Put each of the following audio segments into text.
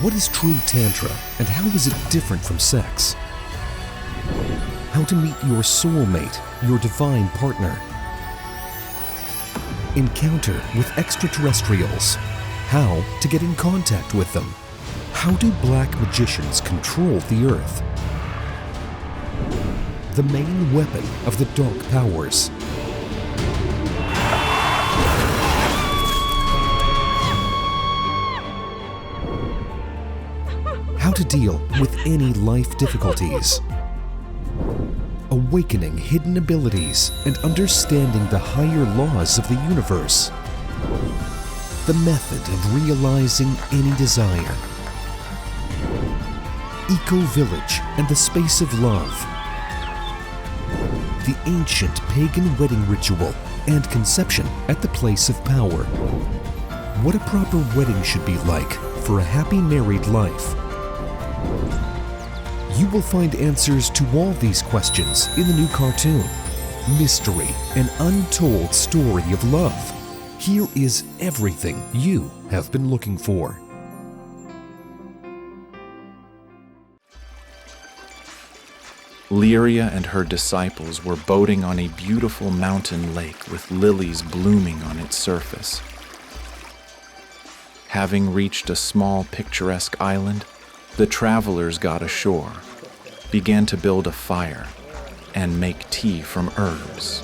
What is true Tantra and how is it different from sex? How to meet your soulmate, your divine partner. Encounter with extraterrestrials. How to get in contact with them. How do black magicians control the earth? The main weapon of the dark powers. How to deal with any life difficulties. Awakening hidden abilities and understanding the higher laws of the universe. The method of realizing any desire. Eco-village and the space of love. The ancient pagan wedding ritual and conception at the place of power. What a proper wedding should be like for a happy married life. You will find answers to all these questions in the new cartoon, Mystery, an Untold Story of Love. Here is everything you have been looking for. Lyria and her disciples were boating on a beautiful mountain lake with lilies blooming on its surface. Having reached a small picturesque island, the travelers got ashore, began to build a fire, and make tea from herbs.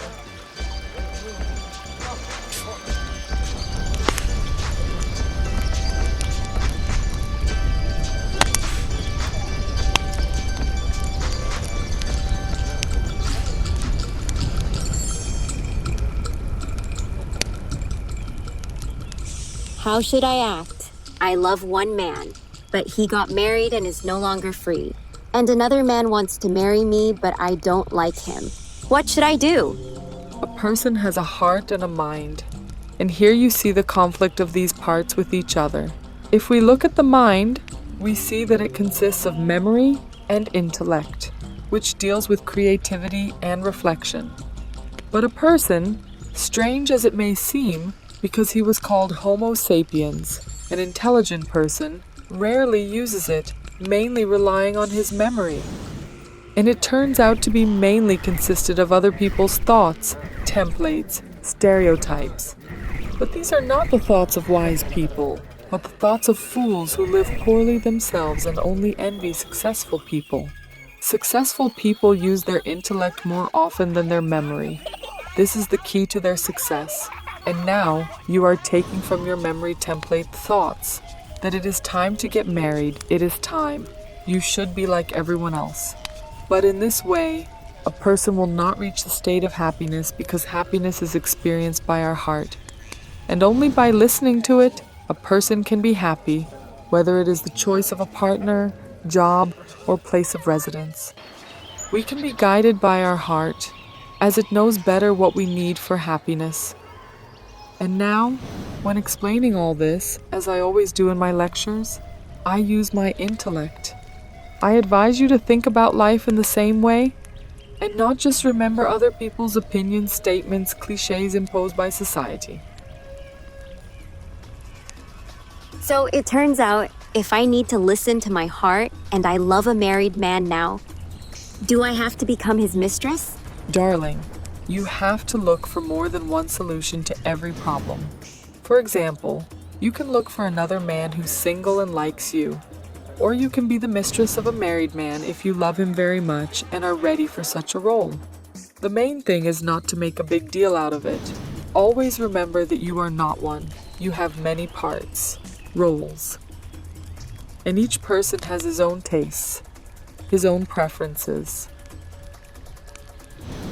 How should I act? I love one man, but he got married and is no longer free. And another man wants to marry me, but I don't like him. What should I do? A person has a heart and a mind. And here you see the conflict of these parts with each other. If we look at the mind, we see that it consists of memory and intellect, which deals with creativity and reflection. But a person, strange as it may seem, because he was called Homo sapiens, an intelligent person, rarely uses it, mainly relying on his memory. And it turns out to be mainly consisted of other people's thoughts, templates, stereotypes. But these are not the thoughts of wise people, but the thoughts of fools who live poorly themselves and only envy successful people. Successful people use their intellect more often than their memory. This is the key to their success. And now you are taking from your memory template thoughts that it is time to get married, it is time. You should be like everyone else. But in this way, a person will not reach the state of happiness because happiness is experienced by our heart. And only by listening to it, a person can be happy, whether it is the choice of a partner, job, or place of residence. We can be guided by our heart, as it knows better what we need for happiness. And now, when explaining all this, as I always do in my lectures, I use my intellect. I advise you to think about life in the same way, and not just remember other people's opinions, statements, cliches imposed by society. So it turns out, if I need to listen to my heart and I love a married man now, do I have to become his mistress? Darling, you have to look for more than one solution to every problem. For example, you can look for another man who's single and likes you. Or you can be the mistress of a married man if you love him very much and are ready for such a role. The main thing is not to make a big deal out of it. Always remember that you are not one. You have many parts, roles. And each person has his own tastes, his own preferences.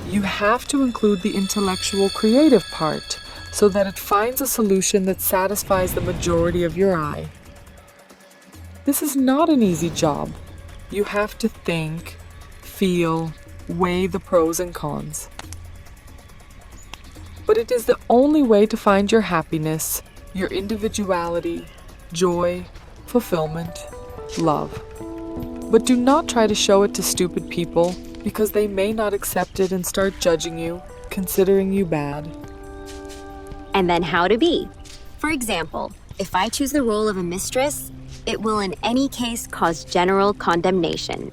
You have to include the intellectual creative part so that it finds a solution that satisfies the majority of your eye. This is not an easy job. You have to think, feel, weigh the pros and cons. But it is the only way to find your happiness, your individuality, joy, fulfillment, love. But do not try to show it to stupid people, because they may not accept it and start judging you, considering you bad. And then how to be. For example, if I choose the role of a mistress, It will in any case cause general condemnation.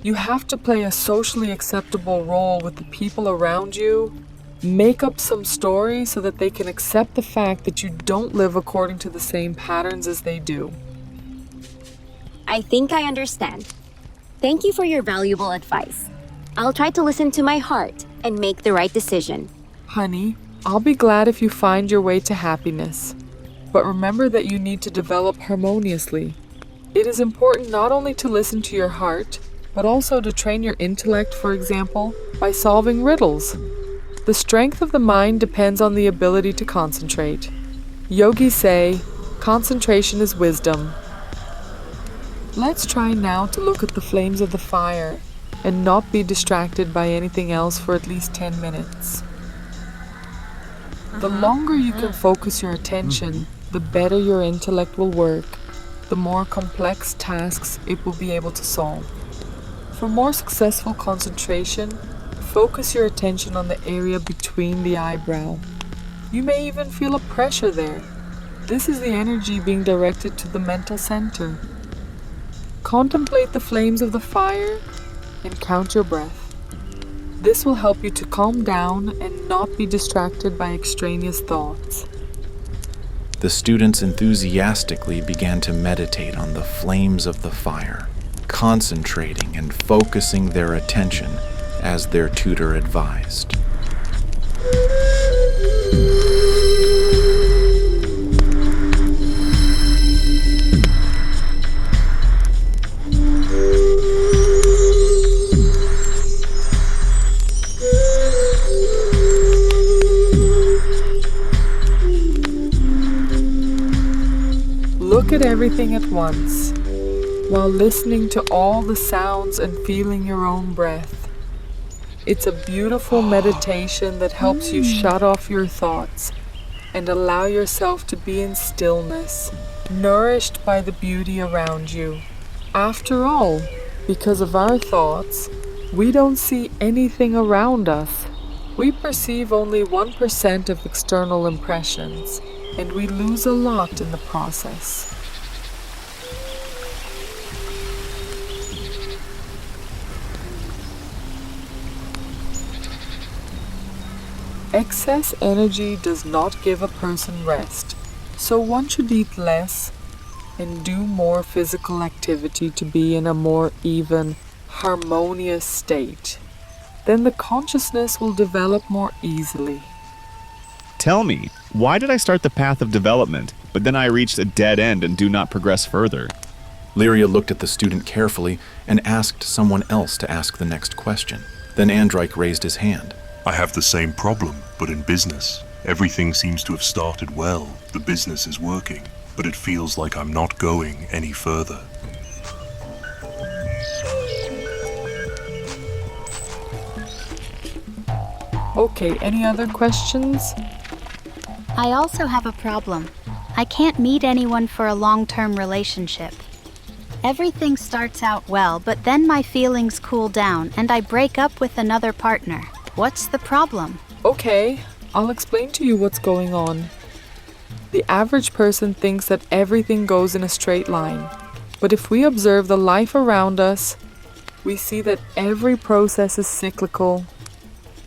You have to play a socially acceptable role with the people around you. Make up some story so that they can accept the fact that you don't live according to the same patterns as they do. I think I understand. Thank you for your valuable advice. I'll try to listen to my heart and make the right decision. Honey, I'll be glad if you find your way to happiness. But remember that you need to develop harmoniously. It is important not only to listen to your heart, but also to train your intellect, for example, by solving riddles. The strength of the mind depends on the ability to concentrate. Yogis say, concentration is wisdom. Let's try now to look at the flames of the fire and not be distracted by anything else for at least 10 minutes. The longer you can focus your attention, the better your intellect will work, the more complex tasks it will be able to solve. For more successful concentration, focus your attention on the area between the eyebrow. You may even feel a pressure there. This is the energy being directed to the mental center. Contemplate the flames of the fire and count your breath. This will help you to calm down and not be distracted by extraneous thoughts. The students enthusiastically began to meditate on the flames of the fire, concentrating and focusing their attention as their tutor advised. Look at everything at once, while listening to all the sounds and feeling your own breath. It's a beautiful meditation that helps you shut off your thoughts and allow yourself to be in stillness, nourished by the beauty around you. After all, because of our thoughts, we don't see anything around us. We perceive only 1% of external impressions, and we lose a lot in the process. Excess energy does not give a person rest, so one should eat less and do more physical activity to be in a more even, harmonious state. Then the consciousness will develop more easily. Tell me, why did I start the path of development, but then I reached a dead end and do not progress further? Lyria looked at the student carefully and asked someone else to ask the next question. Then Andrike raised his hand. I have the same problem, but in business. Everything seems to have started well, the business is working, but it feels like I'm not going any further. Okay, any other questions? I also have a problem. I can't meet anyone for a long-term relationship. Everything starts out well, but then my feelings cool down and I break up with another partner. What's the problem? Okay, I'll explain to you what's going on. The average person thinks that everything goes in a straight line. But if we observe the life around us, we see that every process is cyclical.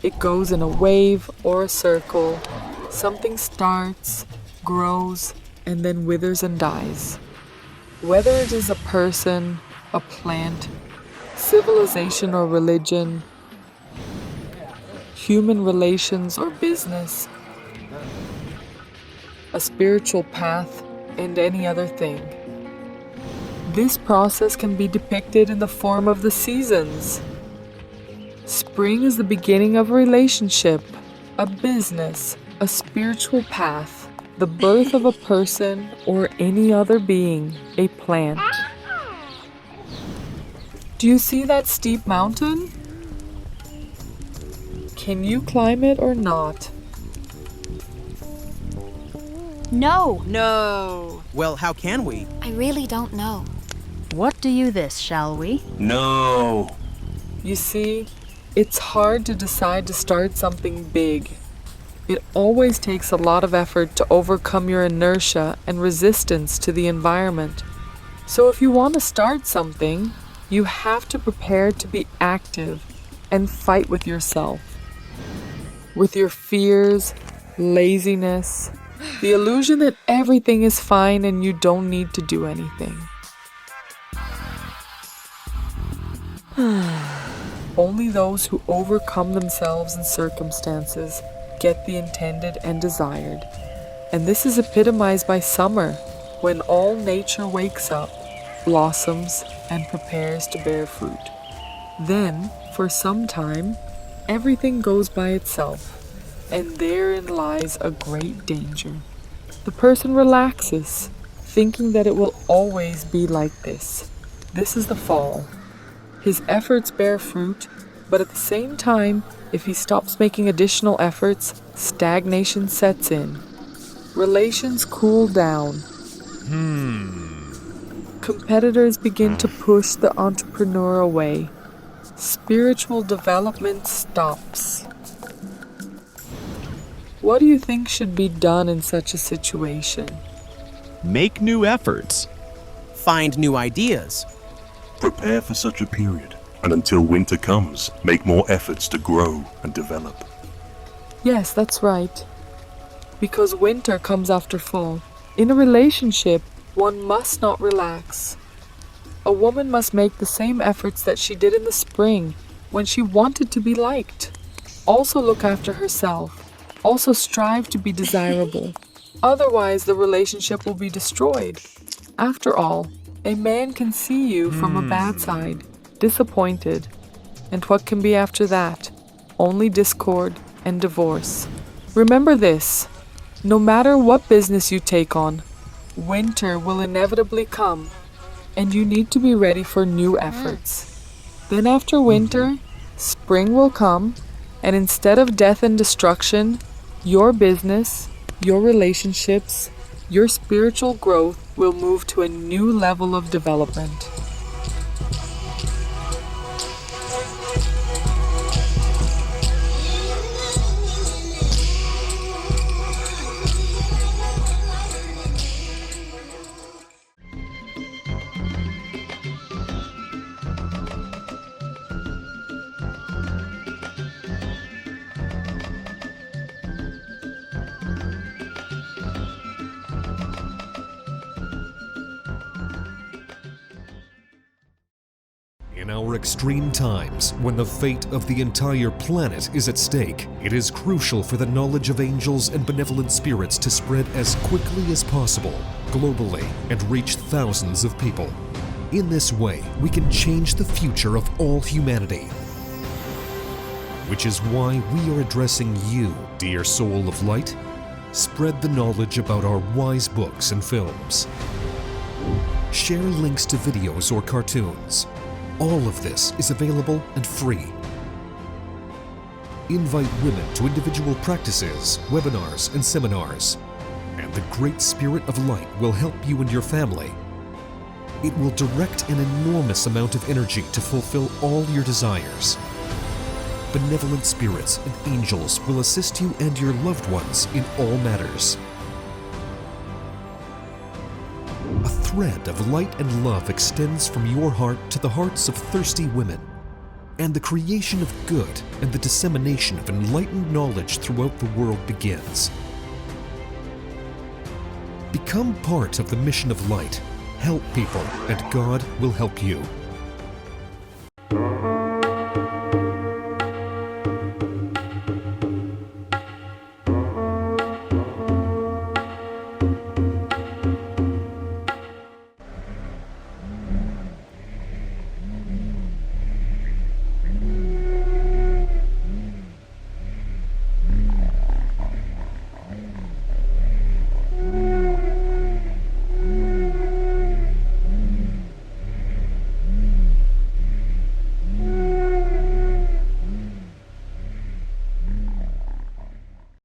It goes in a wave or a circle. Something starts, grows, and then withers and dies. Whether it is a person, a plant, civilization or religion, human relations or business, a spiritual path, and any other thing. This process can be depicted in the form of the seasons. Spring is the beginning of a relationship, a business, a spiritual path, the birth of a person or any other being, a plant. Do you see that steep mountain? Can you climb it or not? No! No! Well, how can we? I really don't know. What do you this, shall we? No! You see, it's hard to decide to start something big. It always takes a lot of effort to overcome your inertia and resistance to the environment. So if you want to start something, you have to prepare to be active and fight with yourself, with your fears, laziness, the illusion that everything is fine and you don't need to do anything. Only those who overcome themselves and circumstances get the intended and desired. And this is epitomized by summer, when all nature wakes up, blossoms, and prepares to bear fruit. Then, for some time, everything goes by itself, and therein lies a great danger. The person relaxes, thinking that it will always be like this. This is the fall. His efforts bear fruit, but at the same time, if he stops making additional efforts, stagnation sets in. Relations cool down. Competitors begin to push the entrepreneur away. Spiritual development stops. What do you think should be done in such a situation? Make new efforts. Find new ideas. Prepare for such a period, and until winter comes, make more efforts to grow and develop. Yes, that's right. Because winter comes after fall. In a relationship, one must not relax. A woman must make the same efforts that she did in the spring when she wanted to be liked. Also look after herself. Also strive to be desirable. Otherwise, the relationship will be destroyed. After all, a man can see you from a bad side, disappointed. And what can be after that? Only discord and divorce. Remember this. No matter what business you take on, winter will inevitably come, and you need to be ready for new efforts. Then after winter, spring will come, and instead of death and destruction, your business, your relationships, your spiritual growth will move to a new level of development. In our extreme times, when the fate of the entire planet is at stake, it is crucial for the knowledge of angels and benevolent spirits to spread as quickly as possible, globally, and reach thousands of people. In this way, we can change the future of all humanity. Which is why we are addressing you, dear soul of light. Spread the knowledge about our wise books and films. Share links to videos or cartoons. All of this is available and free. Invite women to individual practices, webinars, and seminars. And the Great Spirit of Light will help you and your family. It will direct an enormous amount of energy to fulfill all your desires. Benevolent spirits and angels will assist you and your loved ones in all matters. A thread of light and love extends from your heart to the hearts of thirsty women, and the creation of good and the dissemination of enlightened knowledge throughout the world begins. Become part of the mission of light. Help people, and God will help you.